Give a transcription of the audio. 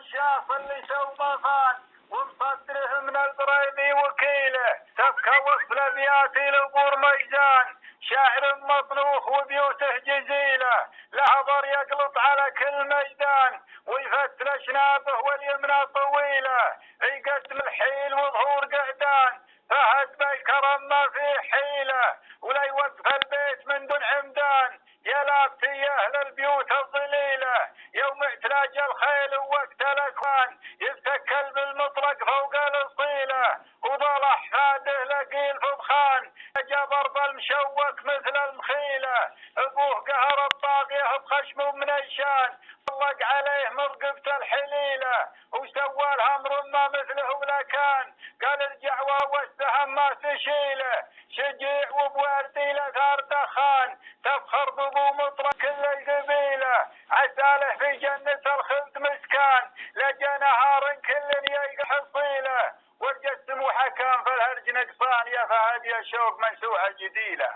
الشاص اللي سومصان ومصدره من البريدي وكيله تبكى وسط الابيات الابور ميزان شاعر مطروح وبيوته جزيله لهضر يقلط على كل ميدان ويفتل اشنابه واليمنى طويله يقدم الحيل وظهور قعدان فهد بالكرم ما في حيله ولا يوقف البيت من دون عمدان يا لابتي يا اهل البيوت الظليله يوم اعتلاج الخيل ووقت الاكوان يتكل بالمطلق فوق الاصيله وظل احفاده لقيل فضخان جبر بالمشوك مثل المخيله ابوه قهر الطاغيه بخشمه من الشان طلق عليه مرقبه الحليله وسوى لها امر ما مثله ولا كان قال ارجع والسهم ما تشيله شجيع وبوردي لثار دخان تفخر بابو مطلق كل القبيله عساله في جنه الخلد مسكان لجى نهار كل يلقى حصيله والجسم وحكام في الهرج نقصان يا فهد يا شوق منسوحه جديله.